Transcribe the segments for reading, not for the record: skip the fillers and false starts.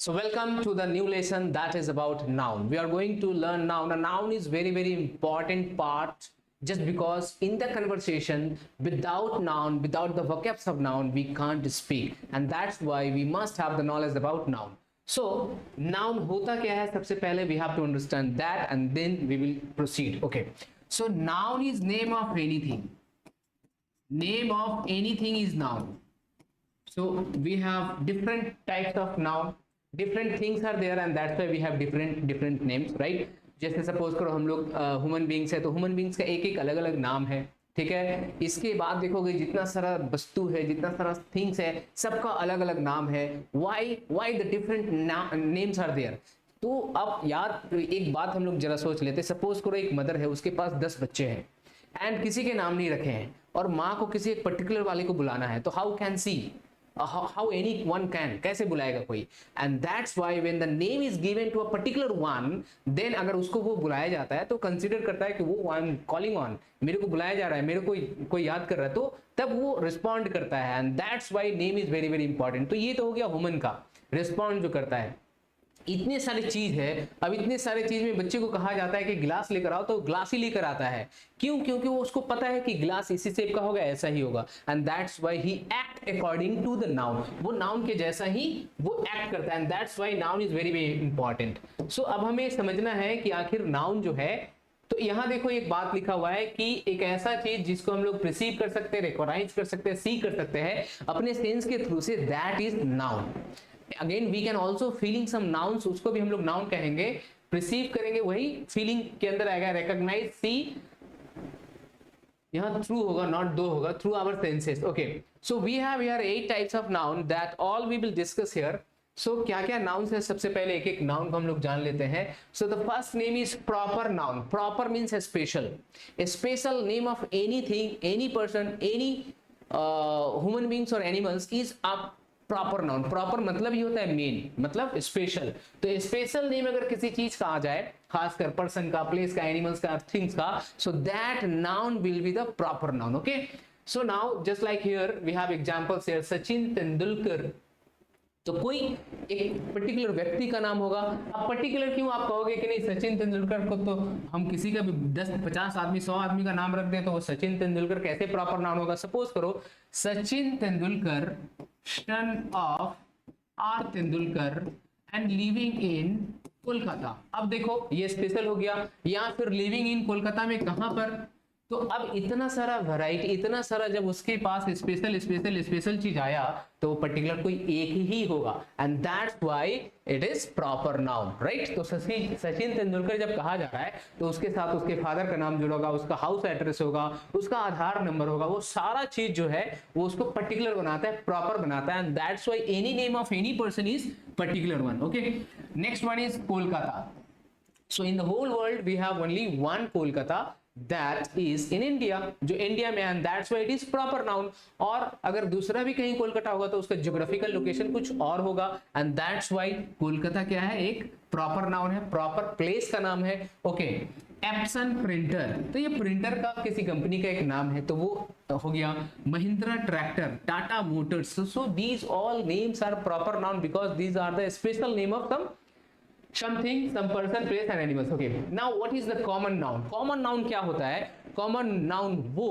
So welcome to the new lesson that is about noun. We are going to learn noun. A noun is very important part just because in the conversation without noun, without the vocabs of noun, we can't speak. And that's why we must have the knowledge about noun. So noun होता क्या है सबसे पहले we have to understand that and then we will proceed. Okay. So noun is name of anything. Name of anything is noun. So we have different types of noun, different things are there and that's why we have different names, right? जैसे suppose करो हम लोग human beings है तो human beings का एक एक अलग अलग नाम है, ठीक है। इसके बाद देखोगे जितना सारा वस्तु है, जितना सारा थिंग्स है, सबका अलग अलग नाम है। Why the different names are there. तो अब यार एक बात हम लोग जरा सोच लेते, सपोज करो एक मदर है, उसके पास 10 बच्चे हैं एंड किसी के नाम नहीं रखे हैं और माँ को किसी एक पर्टिकुलर वाले को बुलाना है, तो how can see how anyone can, कैसे बुलाएगा कोई? And that's why when the name is given to a particular one, then अगर उसको वो बुलाया जाता है तो कंसिडर करता है कि वो I'm calling on, मेरे को बुलाया जा रहा है, मेरे को कोई याद कर रहा है, तो तब वो रिस्पॉन्ड करता है। And that's why name is very important. तो ये तो हो गया ह्यूमन का रिस्पॉन्ड जो करता है। इतने सारे चीज है, अब इतने सारे चीज में बच्चे को कहा जाता है कि गिलास लेकर आओ, तो ग्लास ही लेकर आता है। क्यों? क्योंकि वो उसको पता है कि गिलास इसी शेप का होगा, ऐसा ही होगा। And that's why he act according to the noun, वो नाउन के जैसा ही वो एक्ट करता है। And that's why noun is very important. So अब हमें समझना है कि आखिर नाउन जो है, तो यहां देखो एक बात लिखा हुआ है कि एक ऐसा चीज जिसको हम लोग प्रिसीव कर सकते हैं, रिकॉग्नाइज कर सकते हैं, सी कर सकते हैं अपने सेंस के थ्रू से, that is noun. Again we can also feeling some nouns, उसको भी हम लोग नाउन कहेंगे। प्रिसीव करेंगे वही फीलिंग के अंदर आएगा। रिकॉग्नाइज, सी यहाँ थ्रू होगा, नॉट दो होगा, through our senses. Okay, so we have here 8 types of noun that all we will discuss here. So क्या क्या नाउन्स है, सबसे पहले एक एक नाउन को हम लोग जान लेते हैं। So the first name is proper noun. Proper means special, special name of anything, any person, any human beings और animals is a proper noun. Proper मतलब ही होता है मेन, मतलब स्पेशल। तो स्पेशल नेम अगर किसी चीज का आ जाए, खासकर पर्सन का, प्लेस का, एनिमल्स का, थिंग्स का, so that noun will be the proper noun. Okay, so now just like here we have examples here. Sachin Tendulkar, तो कोई एक पर्टिकुलर व्यक्ति का नाम होगा। अब पर्टिकुलर क्यों आप कहोगे कि नहीं, सचिन तेंदुलकर को तो हम किसी का भी 10, 50 आदमी, 100 आदमी का नाम रख दे तो वो सचिन तेंदुलकर कैसे प्रॉपर नाउन होगा? सपोज करो Sachin Tendulkar son of R Tendulkar and living in Kolkata. अब देखो ये स्पेशल हो गया, या फिर लिविंग इन कोलकाता में कहां पर? तो अब इतना सारा वैरायटी, इतना सारा जब उसके पास स्पेशल चीज आया तो पर्टिकुलर कोई एक ही होगा। And that's why it is proper noun, right? तो सचिन तेंदुलकर जब कहा जा रहा है तो उसके साथ उसके फादर का नाम जुड़ा होगा, उसका हाउस एड्रेस होगा, उसका आधार नंबर होगा, वो सारा चीज जो है वो उसको पर्टिकुलर बनाता है, प्रॉपर बनाता है। And that's why any name of any person is particular one. Okay, next one is Kolkata. So in the whole world we have only one Kolkata, that is in India, जो इंडिया में, and that's why it is proper noun। और अगर दूसरा भी कहीं कोलकाता होगा तो उसका ज्योग्राफिकल लोकेशन कुछ और होगा, and that's why कोलकाता क्या है, एक प्रॉपर नाउन है, प्रॉपर प्लेस का नाम है। ओके, एप्सन प्रिंटर, तो ये प्रिंटर का किसी कंपनी का एक नाम है, तो वो हो गया। Mahindra tractor, Tata Motors, so these all names are proper noun because these are the special name of something, some person, place and animals। okay, now what is the common noun? common noun क्या होता है? common noun वो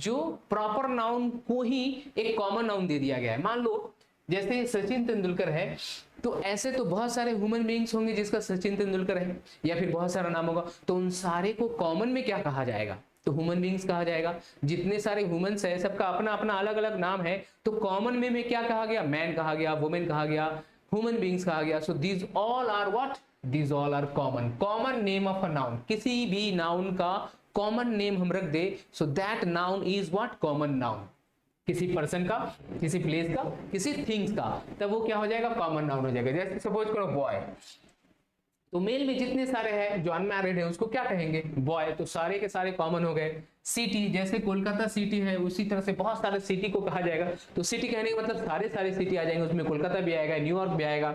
जो proper noun को ही एक common noun दे दिया गया है। मान लो जैसे सचिन तेंदुलकर है, तो ऐसे तो बहुत सारे ह्यूमन बीइंग्स होंगे जिसका सचिन तेंदुलकर है, या फिर बहुत सारा नाम होगा, तो उन सारे को कॉमन में क्या कहा जाएगा? तो ह्यूमन बीइंग्स कहा जाएगा। जितने सारे ह्यूमंस है सबका अपना अपना अलग अलग नाम है, तो कॉमन में क्या कहा गया? मैन कहा गया, वुमेन कहा गया, ह्यूमन बीइंग्स कहा गया। So these all are what? These all are common. Common name of a noun, किसी भी नाउन का कॉमन नेम हम रख दे, so that noun is what? Common noun. किसी पर्सन का, किसी प्लेस का, किसी थिंग्स का, तब वो क्या हो जाएगा? कॉमन नाउन हो जाएगा। जैसे सपोज करो बॉय, तो मेल में जितने सारे हैं जो अनमैरिड है उसको क्या कहेंगे? बॉय। तो सारे के सारे कॉमन हो गए। सिटी, जैसे कोलकाता सिटी है उसी तरह से बहुत सारे सिटी को कहा जाएगा, तो सिटी कहने का मतलब सारे सिटी आ जाएंगे, उसमें कोलकाता भी आएगा, न्यूयॉर्क भी आएगा।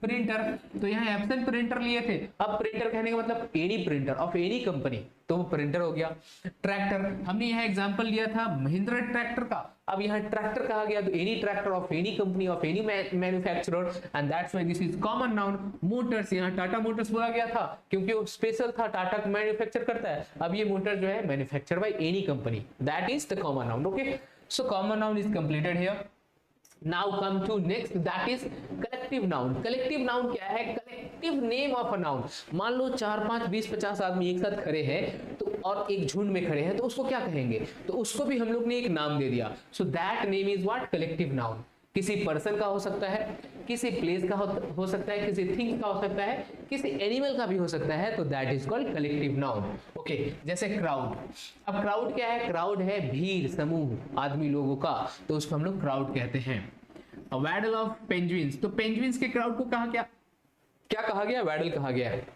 प्रिंटर, तो यहाँ एब्सेंट प्रिंटर लिए थे, अब प्रिंटर कहने का मतलब any printer of any company, तो वो प्रिंटर हो गया। ट्रैक्टर, हमने यहाँ एग्जांपल लिया था महिंद्रा ट्रैक्टर का, अब यहाँ ट्रैक्टर कहा गया तो any tractor of any company of any manufacturer, and that's why this is common noun. Motors, यहाँ टाटा मोटर्स बोला गया था क्योंकि वो स्पेशल था, टाटा मैन्युफैक्चर करता है। अब ये मोटर जो है manufacture by any company, that is the common noun. Okay, so common noun is completed here. Now come to next, that is collective noun। collective noun क्या है? collective name of a noun। मान लो 4, 5, 20, 50 आदमी एक साथ खड़े हैं तो और एक झुंड में खड़े हैं तो उसको क्या कहेंगे? तो उसको भी हम लोग ने एक नाम दे दिया। So that name is what? Collective noun. किसी पर्सन का हो सकता है, किसी प्लेस का हो सकता है, किसी थिंग का हो सकता है, किसी एनिमल का भी हो सकता है, तो that is called collective noun. Okay, जैसे क्राउड। अब क्राउड क्या है? क्राउड है भीड़, समूह आदमी लोगों का, तो उसको हम लोग क्राउड कहते हैं। वैडल ऑफ पेंगुइन्स, तो पेंगुइन्स के क्राउड को कहा क्या कहा गया? वैडल कहा गया है।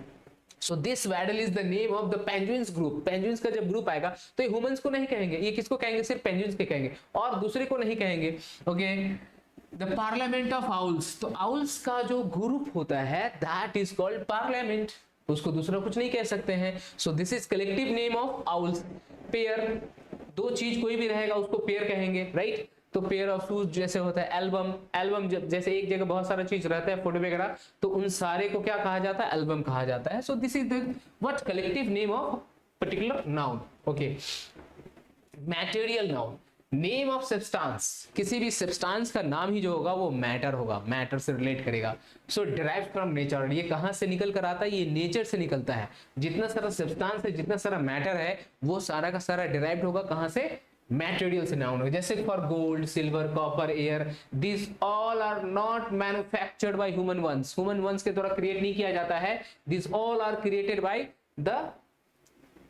So this waddle is the name of the penguins group. Penguins का जब ग्रुप आएगा तो ये ह्यूमंस को नहीं कहेंगे, ये किसको कहेंगे? सिर्फ पेंगुइन्स के कहेंगे और दूसरे को नहीं कहेंगे। Okay, the parliament of owls, तो आउल्स का जो ग्रुप होता है दैट इज कॉल्ड पार्लियामेंट, उसको दूसरा कुछ नहीं कह सकते हैं। So this is collective name of owls. Pair, दो चीज कोई भी रहेगा उसको पेयर कहेंगे, राइट? तो पेयर ऑफ शूज जैसे होता है एल्बम। एल्बम जैसे एक जगह बहुत सारा चीज रहता है, फोटो वगैरह, तो उन सारे को क्या कहा जाता है? एल्बम कहा जाता है। So this is the what? Collective name of particular noun. Okay, material noun, name of substance. किसी भी सब्सटेंस का नाम ही जो होगा वो मैटर होगा, मैटर से रिलेट करेगा। सो डिराइव्ड फ्रॉम नेचर, ये कहां से निकल कर आता है? ये नेचर से निकलता है। जितना सारा सब्सटेंस है, जितना सारा मैटर है, वो सारा का सारा डिराइव्ड होगा कहां से? मटेरियल से नाउन होगा। जैसे for gold, silver, copper, air, this all are not manufactured by human ones. Human ones के द्वारा क्रिएट नहीं किया जाता है। This all are created by the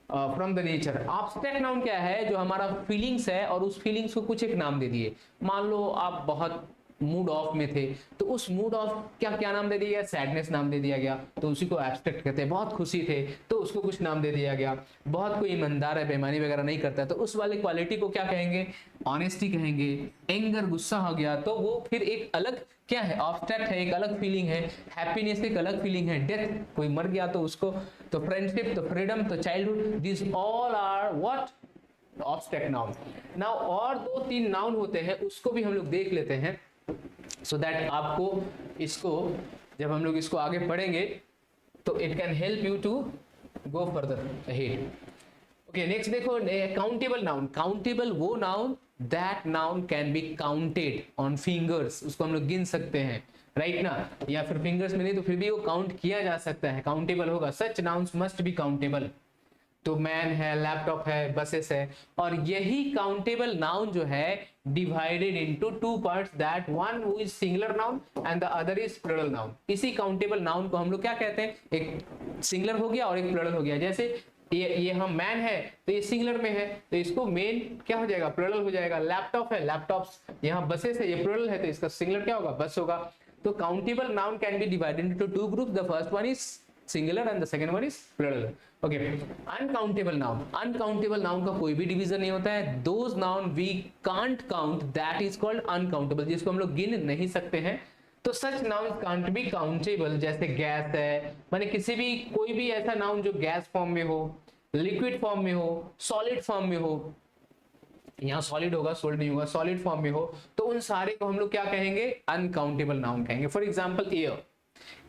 from the nature. Abstract noun क्या है? जो हमारा फीलिंग्स है और उस फीलिंग्स को कुछ एक नाम दे दिए। मान लो आप बहुत मूड ऑफ में थे तो उस मूड ऑफ क्या नाम दे दिया गया? सैडनेस नाम दे दिया गया, तो उसी को एब्स्ट्रैक्ट कहते हैं। बहुत खुशी थे तो उसको कुछ नाम दे दिया गया। बहुत कोई ईमानदार है, बेईमानी वगैरह नहीं करता है, तो उस वाले क्वालिटी को क्या कहेंगे? ऑनेस्टी कहेंगे। एंगर, गुस्सा हो गया तो वो फिर एक अलग क्या है? एब्स्ट्रैक्ट है, एक अलग फीलिंग है। हैप्पीनेस एक अलग फीलिंग है। डेथ, कोई मर गया तो उसको, तो फ्रेंडशिप, तो फ्रीडम, तो childhood, this all are what? Abstract noun. Now और 2-3 नाउन होते हैं, उसको भी हम लोग देख लेते हैं so that आपको इसको जब हम लोग इसको आगे पढ़ेंगे तो it can help you to go further ahead. Okay, next देखो, काउंटेबल नाउन। काउंटेबल वो noun, that noun can be counted on fingers, उसको हम लोग गिन सकते हैं, राइट ना? या फिर फिंगर्स में नहीं तो फिर भी वो काउंट किया जा सकता है, काउंटेबल होगा। Such nouns must be countable. तो मैन है, लैपटॉप है, बसेस है, और यही काउंटेबल नाउन जो है divided into 2 parts, that one who is singular noun and the other is plural noun. इसी काउंटेबल नाउन को हम लोग क्या कहते हैं? एक सिंगुलर हो गया और एक प्लूरल हो गया। जैसे ये हम मैन है तो ये सिंगुलर में है तो इसको मेन क्या हो जाएगा? प्लूरल हो जाएगा। लैपटॉप है, लैपटॉप्स, यहाँ बसेस है, ये प्लूरल है तो इसका सिंगुलर क्या होगा? बस होगा। तो countable noun can B divided into 2 groups. The first one is singular and the second one is plural. Okay, uncountable noun, uncountable noun का कोई भी डिवीजन नहीं होता है। those noun we can't count, that is called uncountable, जिसको हम लोग गिन नहीं सकते हैं। तो such nouns can't be countable, जैसे गैस है, माने किसी भी कोई भी ऐसा नाउन जो गैस फॉर्म में हो, लिक्विड फॉर्म में हो, सॉलिड फॉर्म में हो, यहाँ सॉलिड होगा, सोल्ड नहीं होगा, सॉलिड फॉर्म में हो, तो उन सारे को हम लोग क्या कहेंगे? अनकाउंटेबल नाउन कहेंगे। For example air,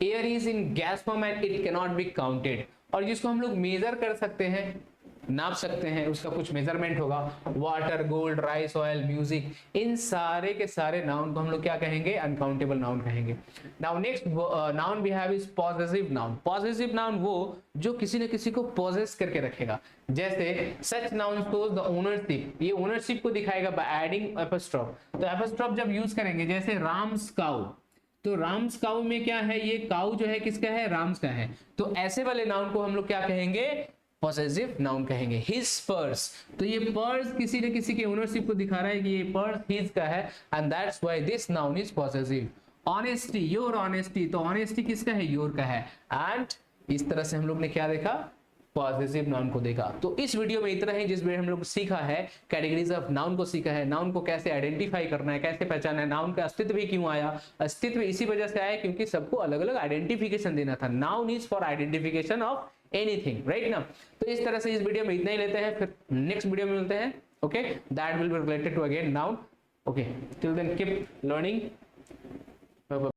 air is in gas form and it can not be counted. और जिसको हम लोग मेजर कर सकते हैं, नाप सकते हैं, उसका कुछ मेजरमेंट होगा। Water, gold, rice, oil, music, इन सारे के सारे नाउन को हम लोग क्या कहेंगे? अनकाउंटेबल नाउन कहेंगे। Now next noun we have is possessive noun. Possessive noun वो जो किसी न किसी को पॉसेस करके रखेगा। जैसे सच नाउन शोज द ओनरशिप, ये ओनरशिप को दिखाएगा बाय एडिंग एपोस्ट्रोफ। तो एपोस्ट्रोफ जब यूज करेंगे, जैसे राम्स काउ, तो राम्स काउ में क्या है? ये काउ जो है किसका है? राम्स का है। तो ऐसे वाले नाउन को हम लोग क्या कहेंगे? पॉसेसिव नाउन कहेंगे। हिज पर्स, तो ये पर्स किसी न किसी के ओनरशिप को दिखा रहा है कि ये पर्स हिज का है, and that's why this noun is possessive. Honesty, your honesty, तो ऑनेस्टी किसका है? योर का है। एंड इस तरह से हम लोग ने क्या देखा? पॉसेसिव नाउन को देखा। तो इस वीडियो में इतना ही, जिसमें हम लोग सीखा है कैटेगरीज ऑफ नाउन को सीखा है, नाउन को कैसे आइडेंटिफाई करना है, कैसे पहचानना है, नाउन का अस्तित्व भी क्यों आया। अस्तित्व इसी वजह से आया क्योंकि सबको अलग अलग आइडेंटिफिकेशन देना था। Noun is for identification of anything, right ना? तो इस तरह से इस वीडियो में इतना ही लेते हैं, फिर नेक्स्ट वीडियो में मिलते हैं। Okay, that will be related to again noun. Okay, till then keep learning. Bye bye.